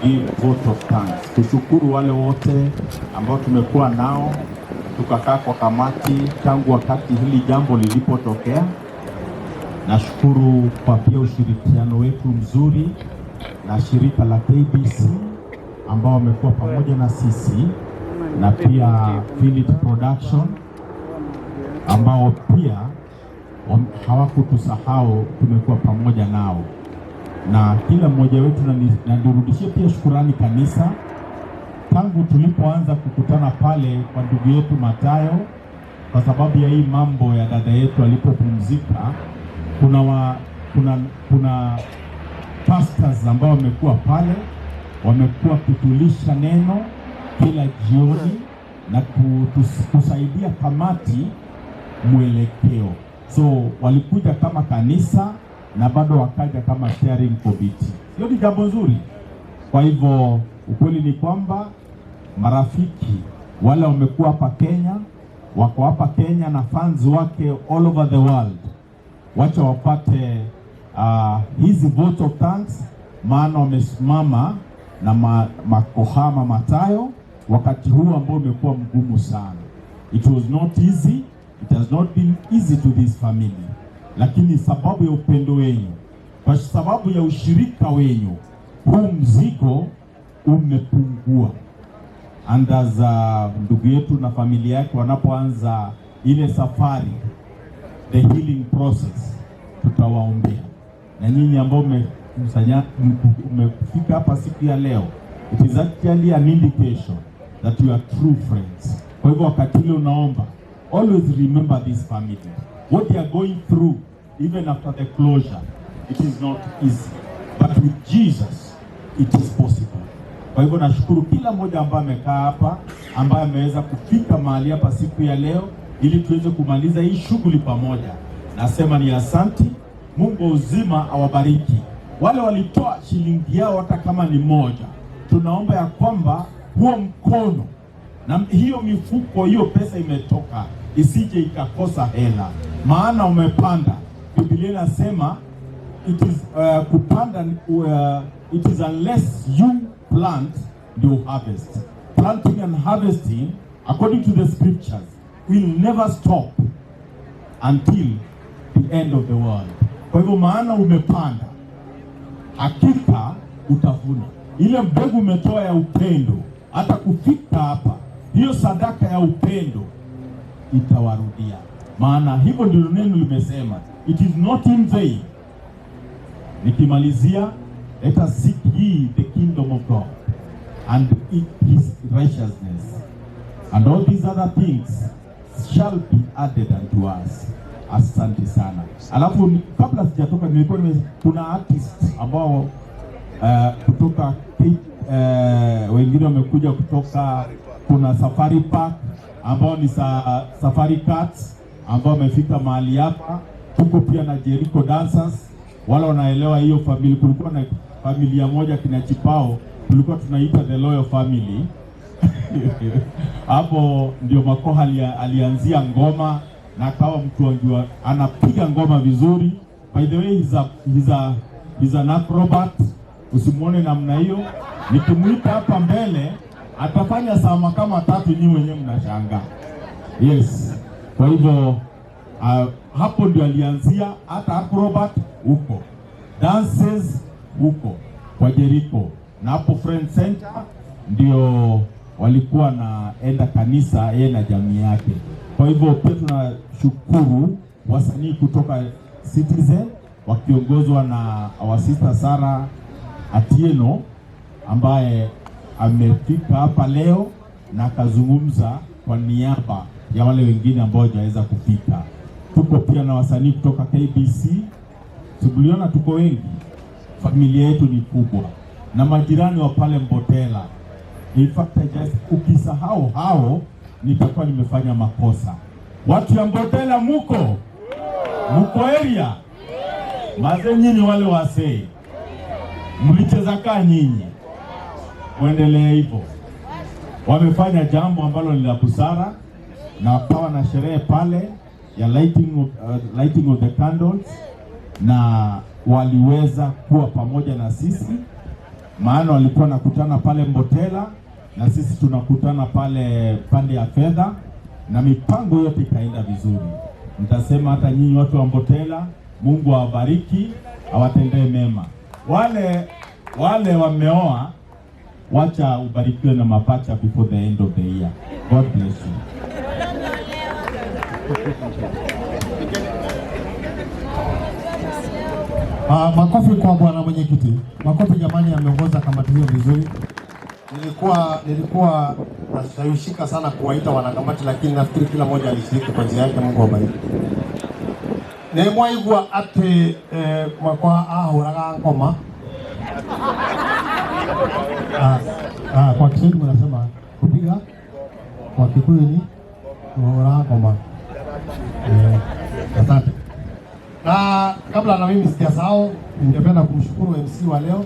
give vote of thanks. Kushukuru wale wote ambao tumekuwa nao tukakaa kwa kamati tangu wakati hili jambo lilipotokea. Nashukuru kwa pia ushirikiano wetu mzuri na shirika la KBC ambao wamekuwa pamoja na sisi, na pia Philip Production ambao pia hawakutusahau, tumekuwa pamoja nao. Na kila mmoja wetu na nirudishie pia shukurani kanisa tangu tulipoanza kukutana pale kwa ndugu yetu Matayo, kwa sababu ya hii mambo ya dada yetu alipopumzika. Kuna pastors ambao wamekuwa pale, wamekuwa kutulisha neno kila jioni na kusaidia kamati mwelekeo. So walikuja kama kanisa na bado wakaja kama sharing committee. Hiyo ni jambo nzuri. Kwa hivyo ukweli ni kwamba marafiki wale wamekuwa hapa Kenya, wako hapa Kenya na fans wake all over the world, wacha wapate hizi vote of thanks, maana wamesimama na Makohama Matayo wakati huu ambao umekuwa mgumu sana. It was not easy, it has not been easy to this family, lakini sababu ya upendo wenyu, kwa sababu ya ushirika wenyu, huu mzigo umepungua. And as ndugu yetu na familia yake wanapoanza ile safari, the healing process, tutawaombea. Na nyinyi ambao mmefika hapa siku ya leo, it is actually an indication that you are true friends. Kwa hivyo wakati ile unaomba, always remember this family, what they are going through even after the closure. It is not easy, but with Jesus it is possible. Kwa hivyo nashukuru kila mmoja ambaye amekaa hapa, ambaye ameweza kufika mahali hapa siku ya leo ili tuweze kumaliza hii shughuli pamoja. Nasema ni asanti. Mungu uzima awabariki. Wale walitoa shilingi yao hata kama ni moja, tunaomba ya kwamba huo mkono na hiyo mifuko, hiyo pesa imetoka, isije ikakosa hela, maana umepanda. Biblia inasema it is kupanda, it is unless you plant, you harvest. Planting and harvesting, according to the scriptures, will never stop until the end of the world. Kwa hivyo maana umepanda, hakika utavuna. Ile mbegu umetoa ya upendo, hata kufika hapa, hiyo sadaka ya upendo itawarudia. Maana hivyo ndilo neno limesema, it is not in vain. Nikimalizia, let us seek ye the kingdom of God and his righteousness, and all these other things shall be added unto us. Asante sana. Alafu kabla sijatoka, nilikuwa kuna artist ambao kutoka wengine wamekuja kutoka, kuna Safari Park ambao ni Safari Cats ambao wamefika mahali hapa. Tuko pia na Jericho Dancers, wala wanaelewa hiyo family. Kulikuwa na familia moja kina Chipao, tulikuwa tunaita the Loyal Family. Hapo ndio Makoha alianzia ngoma na akawa mtu wangu anapiga ngoma vizuri. By the way, he's an acrobat. Usimuone namna hiyo, nikimuita hapa mbele atafanya sama kama 3, nyinyi wenyewe mnashangaa. Yes. Kwa hivyo hapo ndio alianzia, hata acrobat huko, dances huko kwa Jericho, na hapo Friend Center ndio walikuwa naenda kanisa yeye na jamii yake. Kwa hivyo pia tunashukuru wasanii kutoka Citizen wakiongozwa na our sister Sarah Atieno ambaye amefika hapa leo na akazungumza kwa niaba ya wale wengine ambao hawajaweza kufika. Tuko pia na wasanii kutoka KBC. Tuliona tuko wengi, familia yetu ni kubwa, na majirani wa pale Mbotela. In fact, ukisahau hao nitakuwa nimefanya makosa. Watu ya Mbotela muko area, maze nyinyi wale wasee mlicheza kaa nyinyi, muendelee hivyo. Wamefanya jambo ambalo ni la busara, na wakawa na sherehe pale ya lighting of the candles, na waliweza kuwa pamoja na sisi maana walikuwa nakutana pale Mbotela na sisi tunakutana pale pande ya fedha, na mipango yote ikaenda vizuri. Nitasema hata nyinyi watu wa Mbotela, Mungu awabariki, awatendee mema. Wale wameoa, wacha ubarikiwe na mapacha before the end of the year. God bless you. Makofi kwa bwana mwenyekiti. Makofi jamani, ameongoza kamati hiyo vizuri. Nilikuwa nashawishika sana kuwaita wanakamati, lakini nafikiri kila mmoja alishiriki kwa njia yake. Mungu awabariki. Nemwaigua ati kwa ahuraga ngoma. Kwa Kiswahili mnasema kupiga, kwa Kikuyu ni ahuraga ngoma. Asante. Na kabla na mimi sijasahau, ningependa kumshukuru MC wa leo